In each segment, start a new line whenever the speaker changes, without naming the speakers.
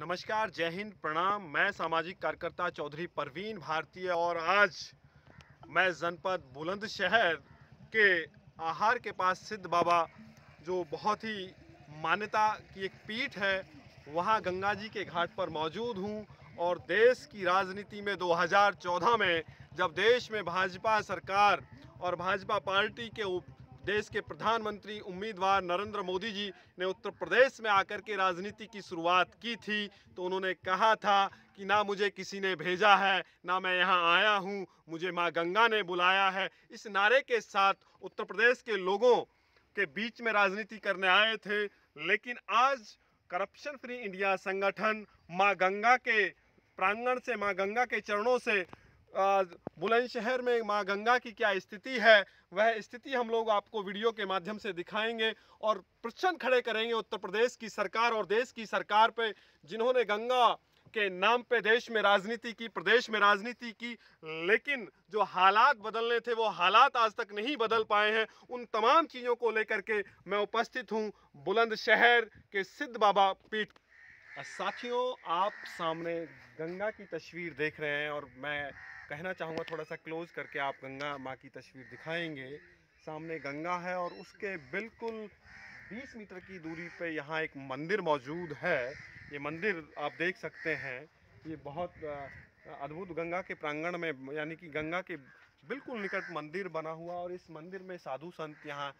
नमस्कार, जय हिंद, प्रणाम। मैं सामाजिक कार्यकर्ता चौधरी परवीन भारतीय और आज मैं जनपद बुलंदशहर के आहार के पास सिद्ध बाबा, जो बहुत ही मान्यता की एक पीठ है, वहाँ गंगा जी के घाट पर मौजूद हूँ। और देश की राजनीति में 2014 में जब देश में भाजपा सरकार और भाजपा पार्टी के देश के प्रधानमंत्री उम्मीदवार नरेंद्र मोदी जी ने उत्तर प्रदेश में आकर के राजनीति की शुरुआत की थी, तो उन्होंने कहा था कि ना मुझे किसी ने भेजा है, ना मैं यहाँ आया हूँ, मुझे माँ गंगा ने बुलाया है। इस नारे के साथ उत्तर प्रदेश के लोगों के बीच में राजनीति करने आए थे। लेकिन आज करप्शन फ्री इंडिया संगठन माँ गंगा के प्रांगण से, माँ गंगा के चरणों से बुलंदशहर में माँ गंगा की क्या स्थिति है, वह स्थिति हम लोग आपको वीडियो के माध्यम से दिखाएंगे और प्रश्न खड़े करेंगे उत्तर प्रदेश की सरकार और देश की सरकार पे, जिन्होंने गंगा के नाम पे देश में राजनीति की, प्रदेश में राजनीति की, लेकिन जो हालात बदलने थे वो हालात आज तक नहीं बदल पाए हैं। उन तमाम चीज़ों को लेकर के मैं उपस्थित हूँ बुलंदशहर के सिद्ध बाबा पीठ। साथियों, आप सामने गंगा की तस्वीर देख रहे हैं और मैं कहना चाहूँगा, थोड़ा सा क्लोज करके आप गंगा माँ की तस्वीर दिखाएंगे। सामने गंगा है और उसके बिल्कुल 20 मीटर की दूरी पे यहाँ एक मंदिर मौजूद है। ये मंदिर आप देख सकते हैं, ये बहुत अद्भुत गंगा के प्रांगण में, यानी कि गंगा के बिल्कुल निकट मंदिर बना हुआ, और इस मंदिर में साधु संत यहाँ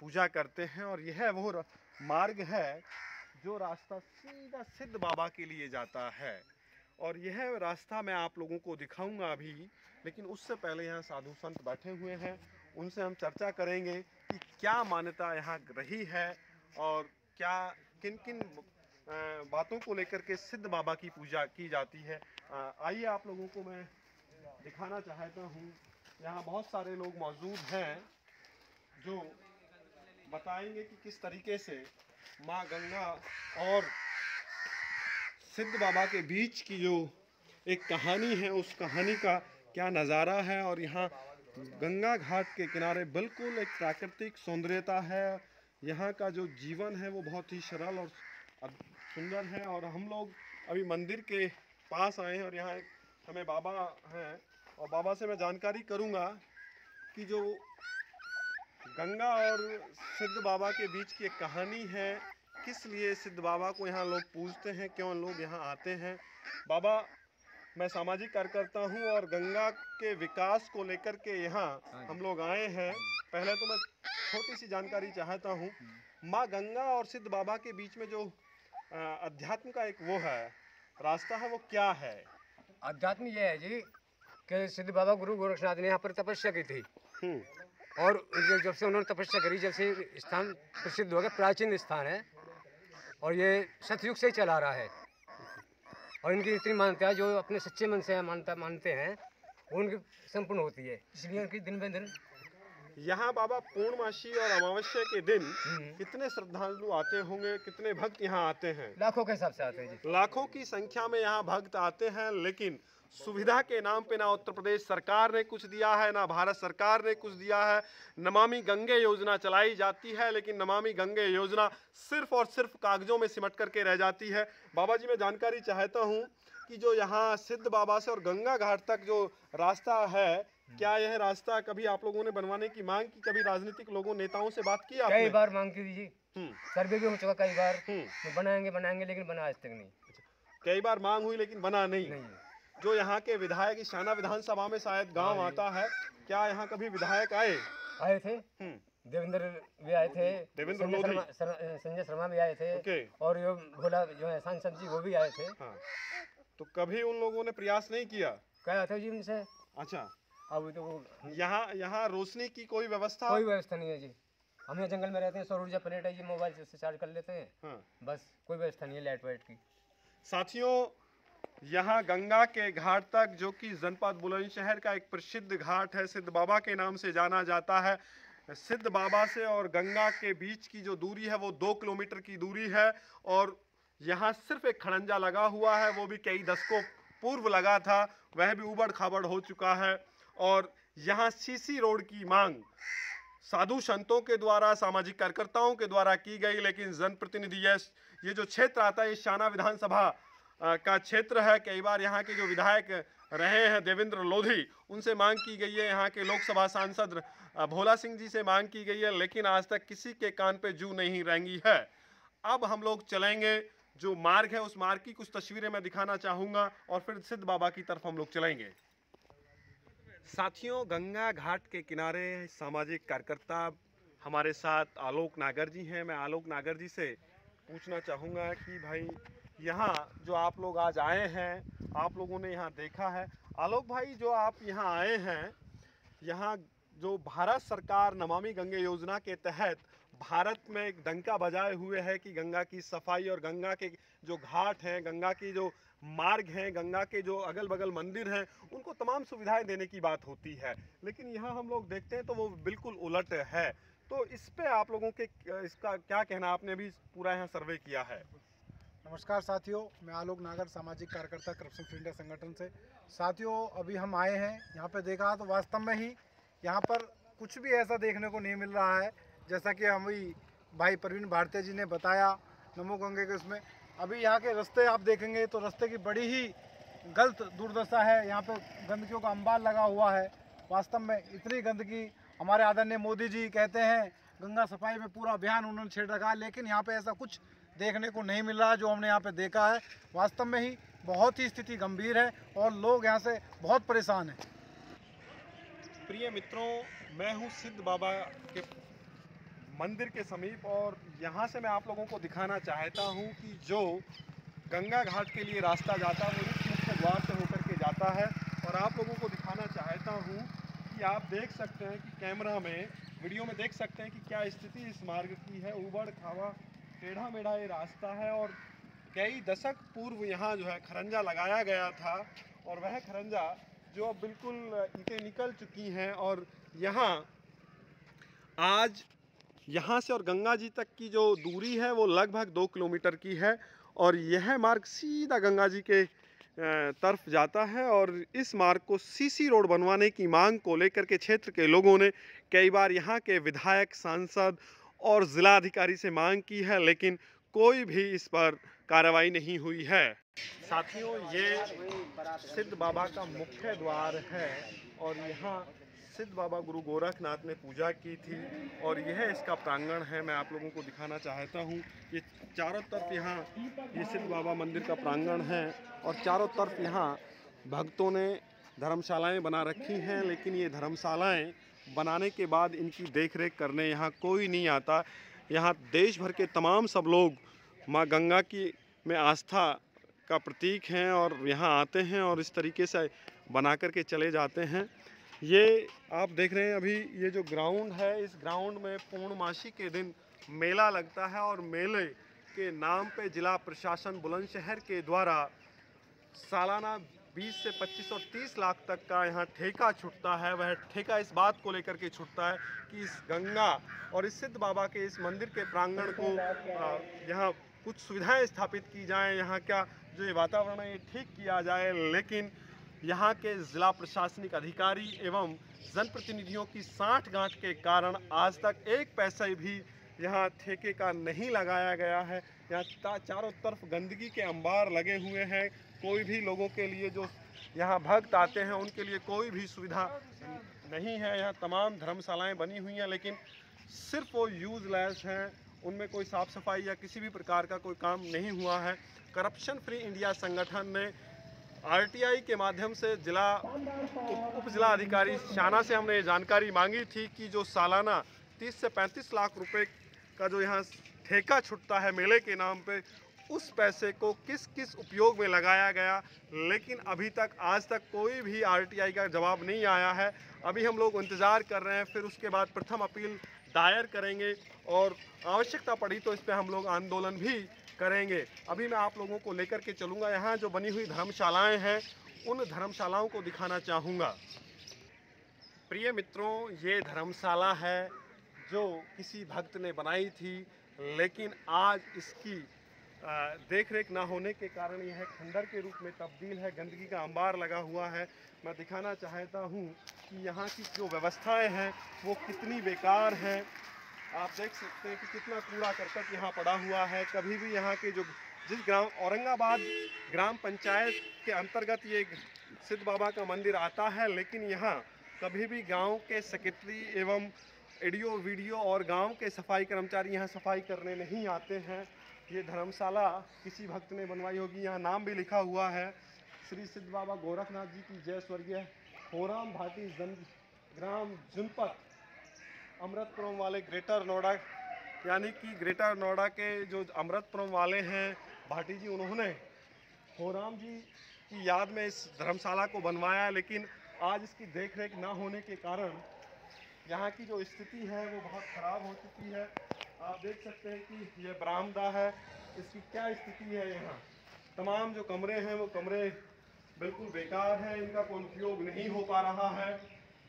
पूजा करते हैं। और यह वो मार्ग है जो रास्ता सीधा सिद्ध बाबा के लिए जाता है, और यह रास्ता मैं आप लोगों को दिखाऊंगा अभी। लेकिन उससे पहले यहाँ साधु संत बैठे हुए हैं, उनसे हम चर्चा करेंगे कि क्या मान्यता यहाँ रही है और क्या किन किन बातों को लेकर के सिद्ध बाबा की पूजा की जाती है। आइए आप लोगों को मैं दिखाना चाहता हूँ। यहाँ बहुत सारे लोग मौजूद हैं जो बताएंगे कि किस तरीके से माँ गंगा और सिद्ध बाबा के बीच की जो एक कहानी है, उस कहानी का क्या नज़ारा है। और यहाँ गंगा घाट के किनारे बिल्कुल एक प्राकृतिक सौंदर्यता है। यहाँ का जो जीवन है वो बहुत ही सरल और सुंदर है। और हम लोग अभी मंदिर के पास आए हैं और यहाँ एक हमें बाबा हैं, और बाबा से मैं जानकारी करूँगा कि जो गंगा और सिद्ध बाबा के बीच की एक कहानी है, किस लिए सिद्ध बाबा को यहाँ लोग पूजते हैं, क्यों लोग यहाँ आते हैं। बाबा, मैं सामाजिक कार्यकर्ता हूँ और गंगा के विकास को लेकर के यहाँ हम लोग आए हैं। पहले तो मैं छोटी सी जानकारी चाहता हूँ, माँ गंगा और सिद्ध बाबा के बीच में जो अध्यात्म का एक वो है रास्ता है, वो क्या है?
अध्यात्म ये है जी कि सिद्ध बाबा गुरु गोरक्षनाथ ने यहाँ पर तपस्या की थी, और जब से उन्होंने तपस्या करी, जब से स्थान प्रसिद्ध हो गया, प्राचीन स्थान है और ये सतयुग से ही चला रहा है। और इनकी इतनी मान्यता है, जो अपने सच्चे मन से मानते हैं उनकी संपूर्ण होती है, इसलिए उनकी दिन ब दिन
यहाँ बाबा पूर्णमासी और अमावस्या के दिन कितने श्रद्धालु आते होंगे, कितने भक्त यहाँ आते हैं?
लाखों के हिसाब से आते हैं जी,
लाखों की संख्या में यहाँ भक्त आते हैं। लेकिन सुविधा के नाम पे ना उत्तर प्रदेश सरकार ने कुछ दिया है, ना भारत सरकार ने कुछ दिया है। नमामि गंगे योजना चलाई जाती है, लेकिन नमामि गंगे योजना सिर्फ और सिर्फ कागजों में सिमट करके रह जाती है। बाबा जी, मैं जानकारी चाहता हूँ कि जो यहाँ सिद्ध बाबा से और गंगा घाट तक जो रास्ता है, क्या यह रास्ता कभी आप लोगों ने बनवाने की मांग की? कभी राजनीतिक लोगों, नेताओं से बात की आपने?
कई बार मांग की जी, सर्वे भी हो चुका कई बार, बनाएंगे लेकिन बना आज तक नहीं।
कई बार मांग हुई लेकिन बना नहीं। जो यहाँ के विधायक, शाना विधानसभा में शायद गांव आता है, क्या यहाँ कभी विधायक आए
थे? देवेंद्र भी आए थे, संजय शर्मा भी आए थे, और ये भोला जो है सांसद जी, वो भी आए थे।
तो कभी उन लोगों ने प्रयास नहीं किया?
क्या था जी उनसे?
अच्छा,
अब तो
यहाँ रोशनी की कोई व्यवस्था?
कोई व्यवस्था नहीं है जी। हम यहाँ जंगल में रहते हैं, सौर ऊर्जा प्लेट है जी, मोबाइल से चार्ज कर लेते हैं। बस कोई व्यवस्था नहीं है लाइट वाइट की।
साथियों, यहाँ गंगा के घाट तक, जो कि जनपद बुलंदशहर का एक प्रसिद्ध घाट है, सिद्ध बाबा के नाम से जाना जाता है। सिद्ध बाबा से और गंगा के बीच की जो दूरी है वो 2 किलोमीटर की दूरी है, और यहाँ सिर्फ एक खड़ंजा लगा हुआ है, वो भी कई दशकों पूर्व लगा था, वह भी उबड़ खाबड़ हो चुका है। और यहाँ सीसी रोड की मांग साधु संतों के द्वारा, सामाजिक कार्यकर्ताओं के द्वारा की गई, लेकिन जनप्रतिनिधि ये जो क्षेत्र आता है ये शाना विधानसभा का क्षेत्र है। कई बार यहाँ के जो विधायक रहे हैं देवेंद्र लोधी, उनसे मांग की गई है, यहाँ के लोकसभा सांसद भोला सिंह जी से मांग की गई है, लेकिन आज तक किसी के कान पे जू नहीं रेंगी है। अब हम लोग चलेंगे, जो मार्ग है उस मार्ग की कुछ तस्वीरें मैं दिखाना चाहूँगा और फिर सिद्ध बाबा की तरफ हम लोग चलेंगे। साथियों, गंगा घाट के किनारे सामाजिक कार्यकर्ता हमारे साथ आलोक नागर जी हैं। मैं आलोक नागर जी से पूछना चाहूँगा कि भाई यहाँ जो आप लोग आज आए हैं, आप लोगों ने यहाँ देखा है, आलोक भाई जो आप यहाँ आए हैं, यहाँ जो भारत सरकार नमामि गंगे योजना के तहत भारत में एक डंका बजाए हुए है कि गंगा की सफाई और गंगा के जो घाट हैं, गंगा की जो मार्ग हैं, गंगा के जो अगल बगल मंदिर हैं, उनको तमाम सुविधाएं देने की बात होती है, लेकिन यहाँ हम लोग देखते हैं तो वो बिल्कुल उलट है। तो इस पे आप लोगों के इसका क्या कहना, आपने भी पूरा यहाँ सर्वे किया है?
नमस्कार साथियों, मैं आलोक नागर, सामाजिक कार्यकर्ता करप्शन फ्री इंडिया संगठन से। साथियों, अभी हम आए हैं यहाँ पे, देखा तो वास्तव में ही यहाँ पर कुछ भी ऐसा देखने को नहीं मिल रहा है जैसा कि हमें भाई प्रवीण भारती जी ने बताया नमो गंगे के उसमें। अभी यहाँ के रास्ते आप देखेंगे तो रास्ते की बड़ी ही गलत दुर्दशा है। यहाँ पे गंदगियों का अंबार लगा हुआ है। वास्तव में इतनी गंदगी, हमारे आदरणीय मोदी जी कहते हैं गंगा सफाई में पूरा अभियान उन्होंने छेड़ रखा है, लेकिन यहाँ पे ऐसा कुछ देखने को नहीं मिल रहा है जो हमने यहाँ पे देखा है। वास्तव में ही बहुत ही स्थिति गंभीर है और लोग यहाँ से बहुत परेशान हैं।
प्रिय मित्रों, मैं हूँ सिद्ध बाबा के मंदिर के समीप और यहाँ से मैं आप लोगों को दिखाना चाहता हूँ कि जो गंगा घाट के लिए रास्ता जाता है वो इस मुख्य द्वार से होकर के जाता है। और आप लोगों को दिखाना चाहता हूँ कि आप देख सकते हैं कि कैमरा में, वीडियो में देख सकते हैं कि क्या स्थिति इस मार्ग की है। ऊबड़ खाबड़ टेढ़ा मेढ़ा ये रास्ता है और कई दशक पूर्व यहाँ जो है खरंजा लगाया गया था और वह खरंजा जो अब बिल्कुल ईंटें निकल चुकी हैं और यहाँ आज यहाँ से और गंगा जी तक की जो दूरी है वो लगभग 2 किलोमीटर की है और यह मार्ग सीधा गंगा जी के तरफ जाता है। और इस मार्ग को सीसी रोड बनवाने की मांग को लेकर के क्षेत्र के लोगों ने कई बार यहाँ के विधायक, सांसद और ज़िला अधिकारी से मांग की है, लेकिन कोई भी इस पर कार्रवाई नहीं हुई है। साथियों, ये सिद्ध बाबा का मुख्य द्वार है और यहाँ सिद्ध बाबा गुरु गोरखनाथ ने पूजा की थी और यह इसका प्रांगण है। मैं आप लोगों को दिखाना चाहता हूँ, ये चारों तरफ यहाँ ये सिद्ध बाबा मंदिर का प्रांगण है और चारों तरफ यहाँ भक्तों ने धर्मशालाएं बना रखी हैं, लेकिन ये धर्मशालाएं बनाने के बाद इनकी देखरेख करने यहाँ कोई नहीं आता। यहाँ देश भर के तमाम सब लोग माँ गंगा की में आस्था का प्रतीक हैं और यहाँ आते हैं और इस तरीके से बना कर के चले जाते हैं। ये आप देख रहे हैं अभी ये जो ग्राउंड है, इस ग्राउंड में पूर्णमासी के दिन मेला लगता है और मेले के नाम पे जिला प्रशासन बुलंदशहर के द्वारा सालाना 20 से 25 और 30 लाख तक का यहाँ ठेका छूटता है। वह ठेका इस बात को लेकर के छूटता है कि इस गंगा और इस सिद्ध बाबा के इस मंदिर के प्रांगण को यहाँ कुछ सुविधाएं स्थापित की जाएं, यहाँ क्या जो ये वातावरण है ये ठीक किया जाए। लेकिन यहाँ के ज़िला प्रशासनिक अधिकारी एवं जनप्रतिनिधियों की साठगांठ के कारण आज तक एक पैसा भी यहाँ ठेके का नहीं लगाया गया है। यहाँ चारों तरफ गंदगी के अंबार लगे हुए हैं। कोई भी लोगों के लिए जो यहाँ भक्त आते हैं उनके लिए कोई भी सुविधा नहीं है। यहाँ तमाम धर्मशालाएं बनी हुई हैं, लेकिन सिर्फ वो यूज़लेस हैं, उनमें कोई साफ़ सफाई या किसी भी प्रकार का कोई काम नहीं हुआ है। करप्शन फ्री इंडिया संगठन ने आरटीआई के माध्यम से उप जिला अधिकारी शाना से हमने ये जानकारी मांगी थी कि जो सालाना 30 से 35 लाख रुपए का जो यहाँ ठेका छुटता है मेले के नाम पे, उस पैसे को किस किस उपयोग में लगाया गया, लेकिन अभी तक आज तक कोई भी आरटीआई का जवाब नहीं आया है। अभी हम लोग इंतज़ार कर रहे हैं, फिर उसके बाद प्रथम अपील दायर करेंगे और आवश्यकता पड़ी तो इस पर हम लोग आंदोलन भी करेंगे। अभी मैं आप लोगों को लेकर के चलूँगा, यहाँ जो बनी हुई धर्मशालाएं हैं उन धर्मशालाओं को दिखाना चाहूँगा। प्रिय मित्रों, ये धर्मशाला है जो किसी भक्त ने बनाई थी, लेकिन आज इसकी देखरेख ना होने के कारण यह खंडर के रूप में तब्दील है। गंदगी का अंबार लगा हुआ है। मैं दिखाना चाहता हूँ कि यहाँ की जो व्यवस्थाएं हैं वो कितनी बेकार हैं। आप देख सकते हैं कि कितना कूड़ा करकट यहाँ पड़ा हुआ है। कभी भी यहाँ के जो जिस ग्राम औरंगाबाद ग्राम पंचायत के अंतर्गत ये सिद्ध बाबा का मंदिर आता है, लेकिन यहाँ कभी भी गांव के सेक्रेटरी एवं एडीओ वीडियो और गांव के सफाई कर्मचारी यहाँ सफाई करने नहीं आते हैं। ये धर्मशाला किसी भक्त ने बनवाई होगी। यहाँ नाम भी लिखा हुआ है, श्री सिद्ध बाबा गोरखनाथ जी की जय, स्वर्गीय होराम भाटी ग्राम जनपद अमृतपुरम वाले ग्रेटर नोएडा, यानी कि ग्रेटर नोएडा के जो अमृतपुरम वाले हैं भाटी जी, उन्होंने होराम जी की याद में इस धर्मशाला को बनवाया। लेकिन आज इसकी देखरेख ना होने के कारण यहाँ की जो स्थिति है वो बहुत ख़राब हो चुकी है। आप देख सकते हैं कि ये बरामदा है, इसकी क्या स्थिति है। यहाँ तमाम जो कमरे हैं वो कमरे बिल्कुल बेकार हैं, इनका कोई उपयोग नहीं हो पा रहा है।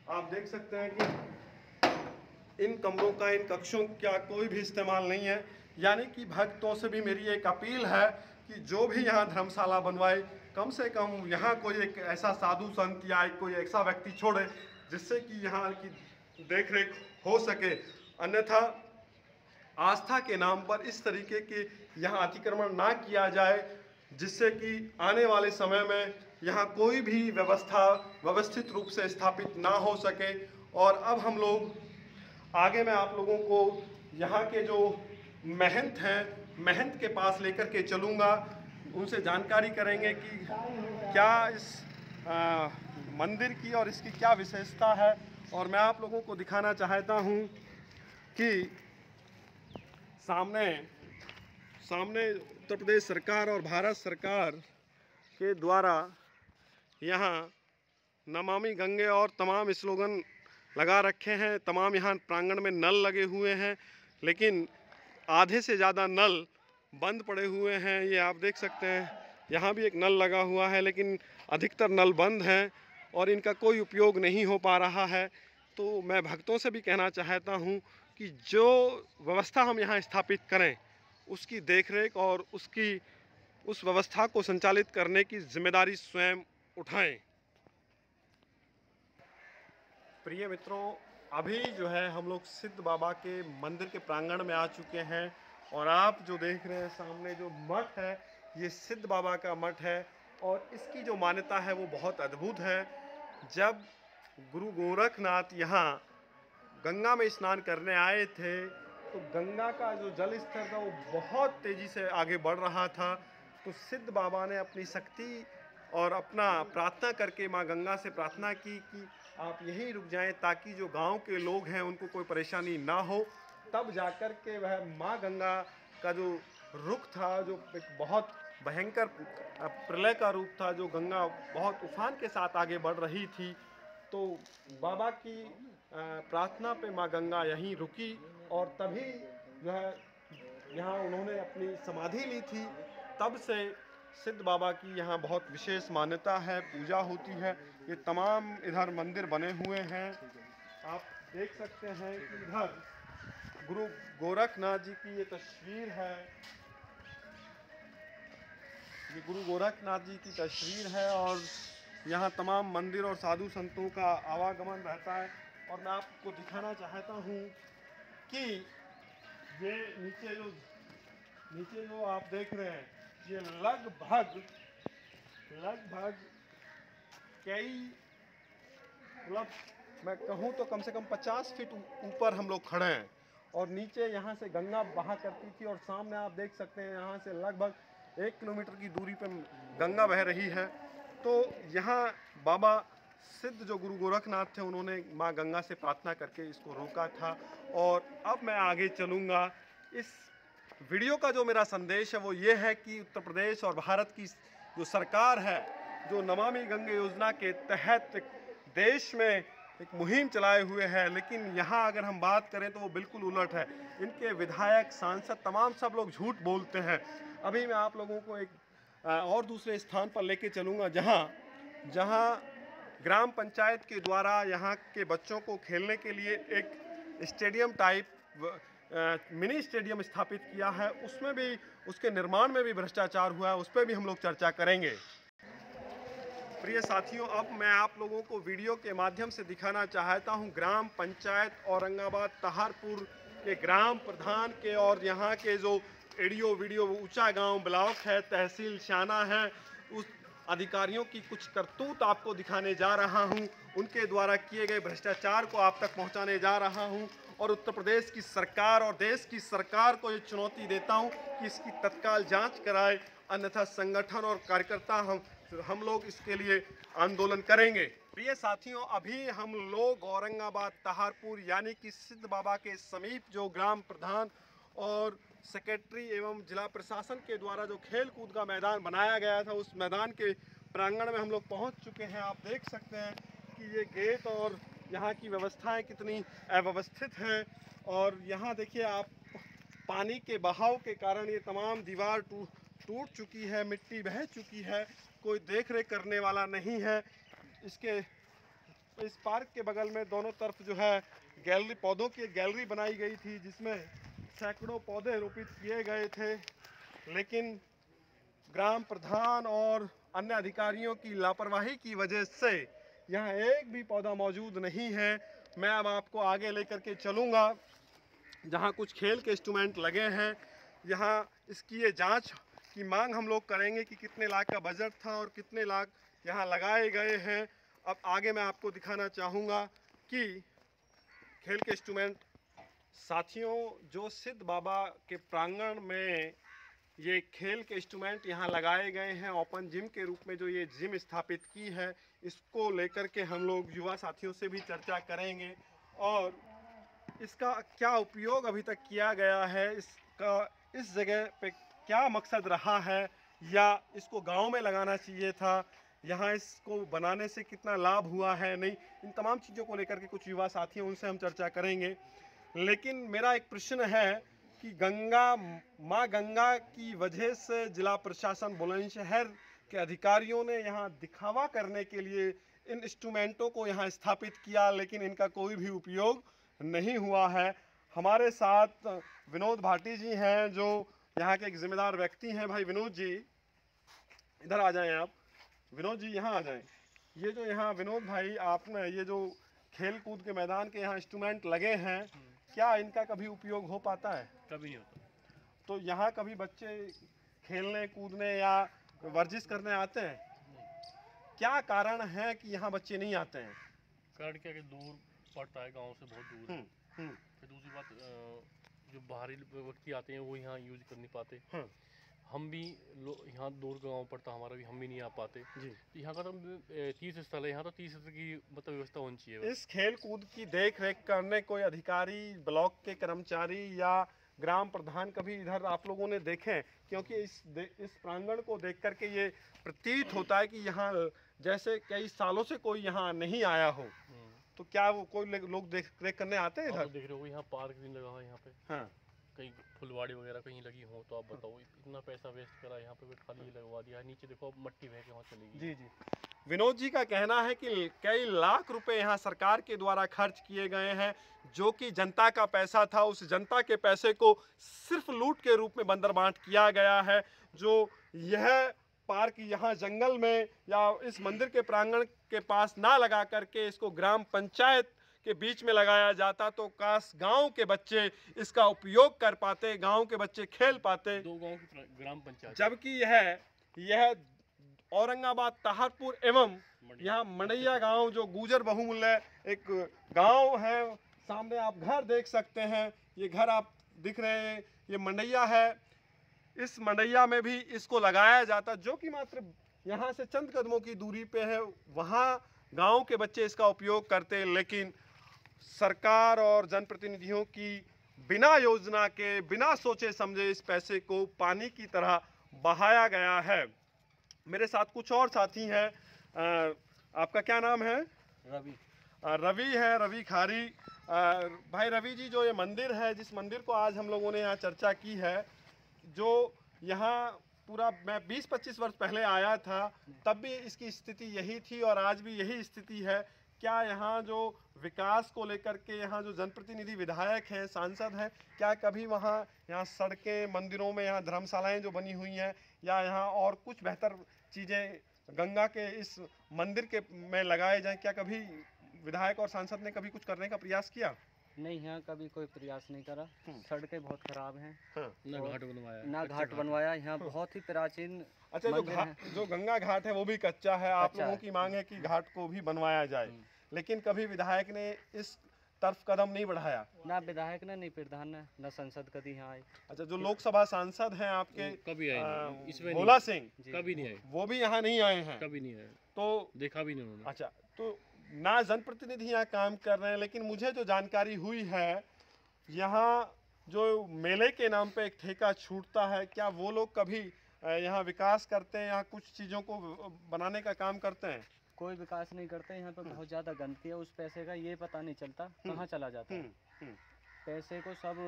आप देख सकते हैं कि इन कमरों का, इन कक्षों का कोई भी इस्तेमाल नहीं है। यानी कि भक्तों से भी मेरी एक अपील है कि जो भी यहाँ धर्मशाला बनवाए, कम से कम यहाँ कोई एक ऐसा साधु संत या कोई ऐसा व्यक्ति छोड़े जिससे कि यहाँ की देखरेख हो सके। अन्यथा आस्था के नाम पर इस तरीके के यहाँ अतिक्रमण ना किया जाए, जिससे कि आने वाले समय में यहाँ कोई भी व्यवस्था व्यवस्थित रूप से स्थापित ना हो सके। और अब हम लोग आगे मैं आप लोगों को यहाँ के जो महंत हैं, महंत के पास लेकर के चलूँगा, उनसे जानकारी करेंगे कि क्या इस मंदिर की और इसकी क्या विशेषता है। और मैं आप लोगों को दिखाना चाहता हूँ कि सामने उत्तर प्रदेश सरकार और भारत सरकार के द्वारा यहाँ नमामि गंगे और तमाम स्लोगन लगा रखे हैं। तमाम यहाँ प्रांगण में नल लगे हुए हैं, लेकिन आधे से ज़्यादा नल बंद पड़े हुए हैं। ये आप देख सकते हैं, यहाँ भी एक नल लगा हुआ है, लेकिन अधिकतर नल बंद हैं और इनका कोई उपयोग नहीं हो पा रहा है। तो मैं भक्तों से भी कहना चाहता हूँ कि जो व्यवस्था हम यहाँ स्थापित करें, उसकी देखरेख और उस व्यवस्था को संचालित करने की जिम्मेदारी स्वयं उठाएं। प्रिय मित्रों, अभी जो है हम लोग सिद्ध बाबा के मंदिर के प्रांगण में आ चुके हैं और आप जो देख रहे हैं सामने जो मठ है, ये सिद्ध बाबा का मठ है और इसकी जो मान्यता है वो बहुत अद्भुत है। जब गुरु गोरखनाथ यहाँ गंगा में स्नान करने आए थे तो गंगा का जो जल स्तर था वो बहुत तेज़ी से आगे बढ़ रहा था। तो सिद्ध बाबा ने अपनी शक्ति और अपना प्रार्थना करके माँ गंगा से प्रार्थना की कि आप यहीं रुक जाएं ताकि जो गांव के लोग हैं उनको कोई परेशानी ना हो। तब जाकर के वह माँ गंगा का जो रुख था, जो एक बहुत भयंकर प्रलय का रूप था, जो गंगा बहुत उफान के साथ आगे बढ़ रही थी, तो बाबा की प्रार्थना पे माँ गंगा यहीं रुकी और तभी जो है यहाँ उन्होंने अपनी समाधि ली थी। तब से सिद्ध बाबा की यहाँ बहुत विशेष मान्यता है, पूजा होती है। ये तमाम इधर मंदिर बने हुए हैं, आप देख सकते हैं कि इधर गुरु गोरखनाथ जी की ये तस्वीर है, ये गुरु गोरखनाथ जी की तस्वीर है और यहाँ तमाम मंदिर और साधु संतों का आवागमन रहता है। और मैं आपको दिखाना चाहता हूँ कि ये नीचे जो आप देख रहे हैं, ये लगभग कई, मतलब मैं कहूँ तो कम से कम 50 फीट ऊपर हम लोग खड़े हैं और नीचे यहाँ से गंगा बहा करती थी और सामने आप देख सकते हैं यहाँ से लगभग 1 किलोमीटर की दूरी पर गंगा बह रही है। तो यहाँ बाबा सिद्ध जो गुरु गोरखनाथ थे, उन्होंने माँ गंगा से प्रार्थना करके इसको रोका था। और अब मैं आगे चलूँगा। इस वीडियो का जो मेरा संदेश है वो ये है कि उत्तर प्रदेश और भारत की जो सरकार है, जो नमामि गंगे योजना के तहत देश में एक मुहिम चलाए हुए है, लेकिन यहाँ अगर हम बात करें तो वो बिल्कुल उलट है। इनके विधायक, सांसद, तमाम सब लोग झूठ बोलते हैं। अभी मैं आप लोगों को एक और दूसरे स्थान पर लेके चलूँगा जहाँ ग्राम पंचायत के द्वारा यहाँ के बच्चों को खेलने के लिए एक स्टेडियम टाइप मिनी स्टेडियम स्थापित किया है। उसमें भी, उसके निर्माण में भी भ्रष्टाचार हुआ है, उस पर भी हम लोग चर्चा करेंगे। प्रिय साथियों, अब मैं आप लोगों को वीडियो के माध्यम से दिखाना चाहता हूं ग्राम पंचायत औरंगाबाद तहारपुर के ग्राम प्रधान के और यहाँ के जो एडीओ वीडियो ऊंचा गांव ब्लॉक है, तहसील शाना है, उस अधिकारियों की कुछ करतूत आपको दिखाने जा रहा हूं। उनके द्वारा किए गए भ्रष्टाचार को आप तक पहुंचाने जा रहा हूं और उत्तर प्रदेश की सरकार और देश की सरकार को ये चुनौती देता हूं कि इसकी तत्काल जांच कराए, अन्यथा संगठन और कार्यकर्ता हम लोग इसके लिए आंदोलन करेंगे। प्रिय साथियों, अभी हम लोग औरंगाबाद तहारपुर यानी कि सिद्ध बाबा के समीप जो ग्राम प्रधान और सेक्रेटरी एवं जिला प्रशासन के द्वारा जो खेल कूद का मैदान बनाया गया था, उस मैदान के प्रांगण में हम लोग पहुंच चुके हैं। आप देख सकते हैं कि ये गेट और यहाँ की व्यवस्थाएं कितनी अव्यवस्थित हैं और यहाँ देखिए आप, पानी के बहाव के कारण ये तमाम दीवार टूट चुकी है, मिट्टी बह चुकी है, कोई देख रेख करने वाला नहीं है। इस पार्क के बगल में दोनों तरफ जो है गैलरी, पौधों की गैलरी बनाई गई थी जिसमें सैकड़ों पौधे रोपित किए गए थे, लेकिन ग्राम प्रधान और अन्य अधिकारियों की लापरवाही की वजह से यहाँ एक भी पौधा मौजूद नहीं है। मैं अब आपको आगे लेकर के चलूँगा जहाँ कुछ खेल के इंस्ट्रूमेंट लगे हैं। यहाँ इसकी ये जांच की मांग हम लोग करेंगे कि कितने लाख का बजट था और कितने लाख यहाँ लगाए गए हैं। अब आगे मैं आपको दिखाना चाहूँगा कि खेल के इंस्ट्रूमेंट साथियों, जो सिद्ध बाबा के प्रांगण में ये खेल के इंस्ट्रूमेंट यहाँ लगाए गए हैं, ओपन जिम के रूप में जो ये जिम स्थापित की है, इसको लेकर के हम लोग युवा साथियों से भी चर्चा करेंगे और इसका क्या उपयोग अभी तक किया गया है, इसका इस जगह पे क्या मकसद रहा है, या इसको गांव में लगाना चाहिए था, यहाँ इसको बनाने से कितना लाभ हुआ है, नहीं, इन तमाम चीज़ों को लेकर के कुछ युवा साथी हैं, उनसे हम चर्चा करेंगे। लेकिन मेरा एक प्रश्न है कि माँ गंगा की वजह से जिला प्रशासन बुलंदशहर के अधिकारियों ने यहाँ दिखावा करने के लिए इन इंस्ट्रूमेंटों को यहाँ स्थापित किया, लेकिन इनका कोई भी उपयोग नहीं हुआ है। हमारे साथ विनोद भाटी जी हैं जो यहाँ के एक जिम्मेदार व्यक्ति हैं। भाई विनोद जी, इधर आ जाएं आप। विनोद जी यहाँ आ जाएं। ये जो यहाँ विनोद भाई, आपने ये जो खेल कूद के मैदान के यहाँ इंस्ट्रूमेंट लगे हैं, क्या इनका कभी उपयोग हो पाता है?
कभी नहीं होता।
तो यहाँ कभी बच्चे खेलने कूदने या वर्जिश करने आते हैं? क्या कारण है कि यहाँ बच्चे नहीं आते हैं?
कारण क्या कि दूर पड़ता है, गांव से बहुत दूर है। फिर दूसरी बात, जो बाहरी व्यक्ति आते हैं वो यहाँ यूज कर नहीं पाते। हम भी यहाँ दूर गांव पड़ता हमारा भी, हम भी नहीं आ पाते जी। यहाँ का तो 30 स्थल है, यहाँ तो 30 स्थल की मतलब व्यवस्था होनी चाहिए।
इस खेल कूद की देख रेख करने कोई अधिकारी, ब्लॉक के कर्मचारी या ग्राम प्रधान कभी इधर आप लोगों ने देखे? क्योंकि इस प्रांगण को देख करके ये प्रतीत होता है कि यहाँ जैसे कई सालों से कोई यहाँ नहीं आया हो। तो क्या वो कोई लोग देख रेख करने आते हैं इधर?
देख रहे हो यहाँ पार्क भी लगा है यहाँ पे।
हाँ,
कहीं फुलवाड़ी वगैरह कहीं लगी हो तो आप बताओ, इतना पैसा वेस्ट करा यहाँ पे, खाली लगवा दिया। नीचे देखो मट्टी बह के वहाँ चलेगी।
जी जी। विनोद जी का कहना है कि कई लाख रुपए यहाँ सरकार के द्वारा खर्च किए गए हैं, जो कि जनता का पैसा था। उस जनता के पैसे को सिर्फ लूट के रूप में बंदरबांट किया गया है। जो यह पार्क यहाँ जंगल में या इस मंदिर के प्रांगण के पास ना लगा करके इसको ग्राम पंचायत के बीच में लगाया जाता तो काश गांव के बच्चे इसका उपयोग कर पाते, गांव के बच्चे खेल पाते।
2 गांव की ग्राम पंचायत,
जबकि यह औरंगाबाद तहारपुर एवं यहाँ मंडैया गांव जो गुजर बहुमूल्य एक गांव है, सामने आप घर देख सकते हैं, ये घर आप दिख रहे हैं, ये मंडैया है। इस मंडैया में भी इसको लगाया जाता, जो कि मात्र यहाँ से चंद कदमों की दूरी पे है। वहाँ गांव के बच्चे इसका उपयोग करते, लेकिन सरकार और जनप्रतिनिधियों की बिना योजना के, बिना सोचे समझे इस पैसे को पानी की तरह बहाया गया है। मेरे साथ कुछ और साथी हैं। आपका क्या नाम है?
रवि।
रवि है, रवि खारी। भाई रवि जी, जो ये मंदिर है, जिस मंदिर को आज हम लोगों ने यहाँ चर्चा की है, जो यहाँ पूरा मैं 20-25 वर्ष पहले आया था, तब भी इसकी स्थिति यही थी और आज भी यही स्थिति है। क्या यहाँ जो विकास को लेकर के यहाँ जो जनप्रतिनिधि विधायक हैं, सांसद हैं, क्या कभी यहाँ सड़कें, मंदिरों में यहाँ धर्मशालाएं जो बनी हुई हैं या यहाँ और कुछ बेहतर चीज़ें गंगा के इस मंदिर के में लगाए जाएं, क्या कभी विधायक और सांसद ने कभी कुछ करने का प्रयास किया?
नहीं, यहाँ कभी कोई प्रयास नहीं करा। सड़कें बहुत खराब हैं,
ना घाट बनवाया,
ना घाट बनवाया। यहाँ बहुत ही प्राचीन
अच्छा, जो
मंदिर है।
जो गंगा घाट है वो भी कच्चा है, आप
कच्चा
लोगों
है।
की मांग है कि घाट को भी बनवाया जाए, लेकिन कभी विधायक ने इस तरफ कदम नहीं बढ़ाया।
ना विधायक ने, नहीं प्रधान ने, ना संसद कभी यहाँ आए।
अच्छा, जो लोकसभा सांसद हैं आपके
वो कभी आए नहीं, इसमें
भोला सिंह,
कभी नहीं आए,
वो भी यहाँ नहीं आए हैं,
कभी नहीं आए,
तो
देखा भी नहीं उन्होंने।
अच्छा, तो ना जनप्रतिनिधि यहाँ काम कर रहे हैं, लेकिन मुझे जो जानकारी हुई है, यहाँ जो मेले के नाम पे एक ठेका छूटता है, क्या वो लोग कभी यहाँ विकास करते हैं, यहाँ कुछ चीज़ों को बनाने का काम करते हैं?
कोई विकास नहीं करते। यहाँ पे बहुत ज़्यादा गंदगी है। उस पैसे का ये पता नहीं चलता कहाँ चला जाता है। पैसे को सब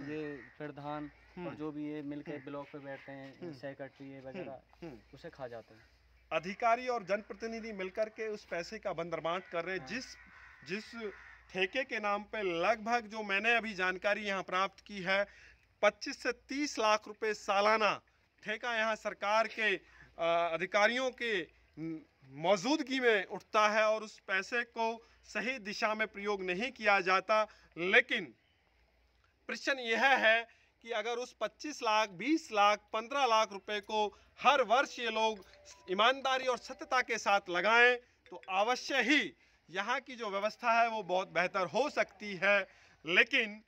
ये प्रधान और जो भी ये मिलके ब्लॉक पे बैठते हैं, सेक्रेटरी ये वगैरह, उसे खा जाते हैं।
अधिकारी और जनप्रतिनिधि मिलकर के उस पैसे का बंदरबांट कर रहे हैं। जिस ठेके के नाम पे लगभग, जो मैंने अभी जानकारी यहाँ प्राप्त की है, 25 से 30 लाख रुपए सालाना ठेका यहाँ सरकार के अधिकारियों के मौजूदगी में उठता है, और उस पैसे को सही दिशा में प्रयोग नहीं किया जाता। लेकिन प्रश्न यह है कि अगर उस 25 लाख, 20 लाख, 15 लाख रुपए को हर वर्ष ये लोग ईमानदारी और सत्यता के साथ लगाएं, तो अवश्य ही यहाँ की जो व्यवस्था है वो बहुत बेहतर हो सकती है। लेकिन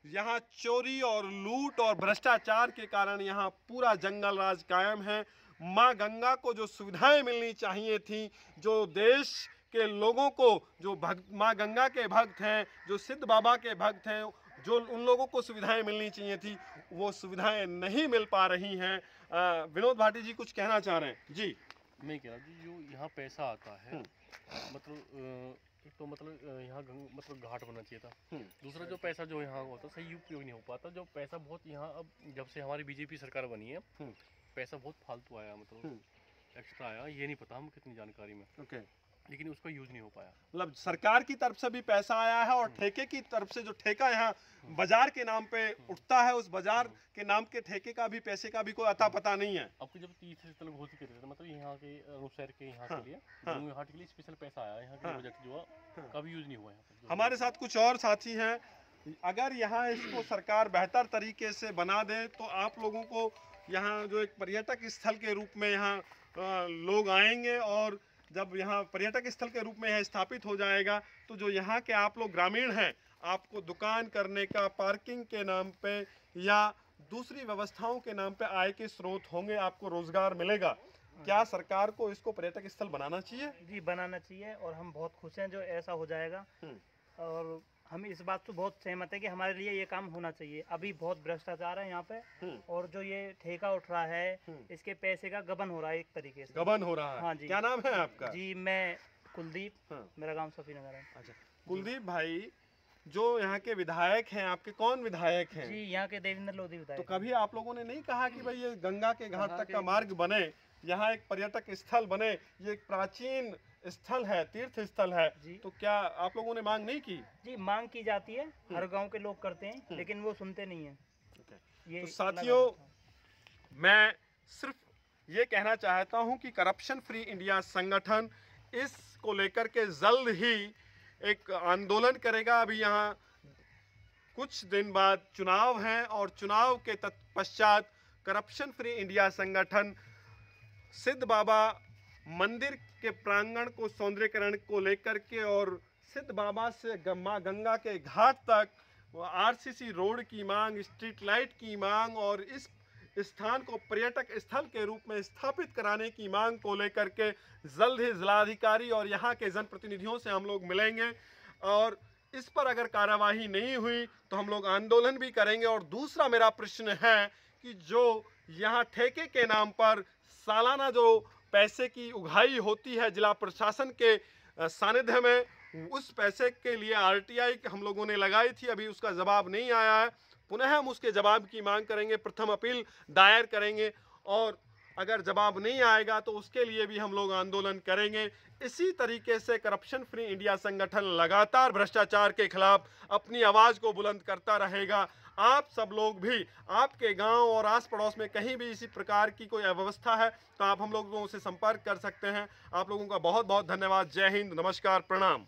यहाँ चोरी और लूट और भ्रष्टाचार के कारण यहाँ पूरा जंगल राज कायम है। माँ गंगा को जो सुविधाएं मिलनी चाहिए थी, जो देश के लोगों को, जो माँ गंगा के भक्त हैं, जो सिद्ध बाबा के भक्त हैं, जो उन लोगों को सुविधाएं मिलनी चाहिए थी, वो सुविधाएं नहीं मिल पा रही हैं। विनोद भाटी जी कुछ कहना चाह रहे हैं? जी,
मैं कह रहा हूँ जी, जो यहाँ पैसा आता है, मतलब एक तो मतलब यहाँ मतलब घाट बनना चाहिए था। दूसरा, जो पैसा जो यहाँ होता सही उपयोग नहीं हो पाता। जो पैसा बहुत यहाँ, अब जब से हमारी बीजेपी सरकार बनी है, पैसा बहुत फालतू आया, मतलब एक्स्ट्रा आया। ये नहीं पता हम कितनी जानकारी में, लेकिन उसका यूज नहीं हो पाया।
मतलब सरकार की तरफ से भी पैसा आया है, और ठेके की तरफ से जो ठेका यहाँ बाजार के नाम पे उठता है, उस बाजार के नाम के ठेके का भी, पैसे का भी कोई अता पता नहीं है।
आपको जब तीर्थ स्थल घोषित कर रहे थे, मतलब यहाँ के अनुसार के यहाँ के लिए, गंगा घाट के लिए स्पेशल पैसा आया, यहाँ के बजट जो कभी यूज नहीं हुआ यहाँ पे।
हमारे साथ कुछ और साथी हैं। अगर यहाँ इसको सरकार बेहतर तरीके से बना दे, तो आप लोगों को यहाँ जो एक पर्यटक स्थल के रूप में यहाँ लोग आएंगे, और जब यहाँ पर्यटक स्थल के रूप में यह स्थापित हो जाएगा, तो जो यहाँ के आप लोग ग्रामीण हैं, आपको दुकान करने का, पार्किंग के नाम पे या दूसरी व्यवस्थाओं के नाम पे आय के स्रोत होंगे, आपको रोजगार मिलेगा। क्या सरकार को इसको पर्यटक स्थल बनाना चाहिए?
जी, बनाना चाहिए, और हम बहुत खुश हैं जो ऐसा हो जाएगा। और हम इस बात से बहुत सहमत है कि हमारे लिए ये काम होना चाहिए। अभी बहुत भ्रष्टाचार है यहाँ पे, और जो ये ठेका उठ रहा है, इसके पैसे का गबन हो रहा है, एक तरीके से
गबन हो रहा है।
हाँ जी।
क्या नाम है आपका?
जी, मैं कुलदीप, मेरा गांव सफीनगर है।
अच्छा, कुलदीप भाई, जो यहाँ के विधायक हैं, आपके कौन विधायक हैं?
जी, यहाँ के देवेंद्र लोधी
तो
विधायक।
कभी आप लोगों ने नहीं कहा कि भाई ये गंगा के घाट तक का मार्ग बने, यहाँ एक पर्यटक स्थल बने, ये एक प्राचीन स्थल है, तीर्थ स्थल है, तो क्या आप लोगों ने मांग नहीं की?
जी, मांग की जाती है, हर गांव के लोग करते हैं, लेकिन वो सुनते नहीं हैं।
तो साथियों, मैं सिर्फ ये कहना चाहता हूँ कि करप्शन फ्री इंडिया संगठन इसको लेकर के जल्द ही एक आंदोलन करेगा। अभी यहाँ कुछ दिन बाद चुनाव हैं, और चुनाव के तत्पश्चात करप्शन फ्री इंडिया संगठन सिद्ध बाबा मंदिर के प्रांगण को सौंदर्यीकरण को लेकर के, और सिद्ध बाबा से माँ गंगा के घाट तक आरसीसी रोड की मांग, स्ट्रीट लाइट की मांग, और इस स्थान को पर्यटक स्थल के रूप में स्थापित कराने की मांग को लेकर के जल्द ही जिलाधिकारी और यहाँ के जनप्रतिनिधियों से हम लोग मिलेंगे, और इस पर अगर कार्यवाही नहीं हुई तो हम लोग आंदोलन भी करेंगे। और दूसरा मेरा प्रश्न है कि जो यहाँ ठेके के नाम पर सालाना जो पैसे की उगाही होती है जिला प्रशासन के सानिध्य में, उस पैसे के लिए आरटीआई हम लोगों ने लगाई थी, अभी उसका जवाब नहीं आया है। पुनः हम उसके जवाब की मांग करेंगे, प्रथम अपील दायर करेंगे, और अगर जवाब नहीं आएगा तो उसके लिए भी हम लोग आंदोलन करेंगे। इसी तरीके से करप्शन फ्री इंडिया संगठन लगातार भ्रष्टाचार के खिलाफ अपनी आवाज़ को बुलंद करता रहेगा। आप सब लोग भी, आपके गांव और आस पड़ोस में कहीं भी इसी प्रकार की कोई अव्यवस्था है तो आप हम लोगों से संपर्क कर सकते हैं। आप लोगों का बहुत बहुत धन्यवाद। जय हिंद, नमस्कार, प्रणाम।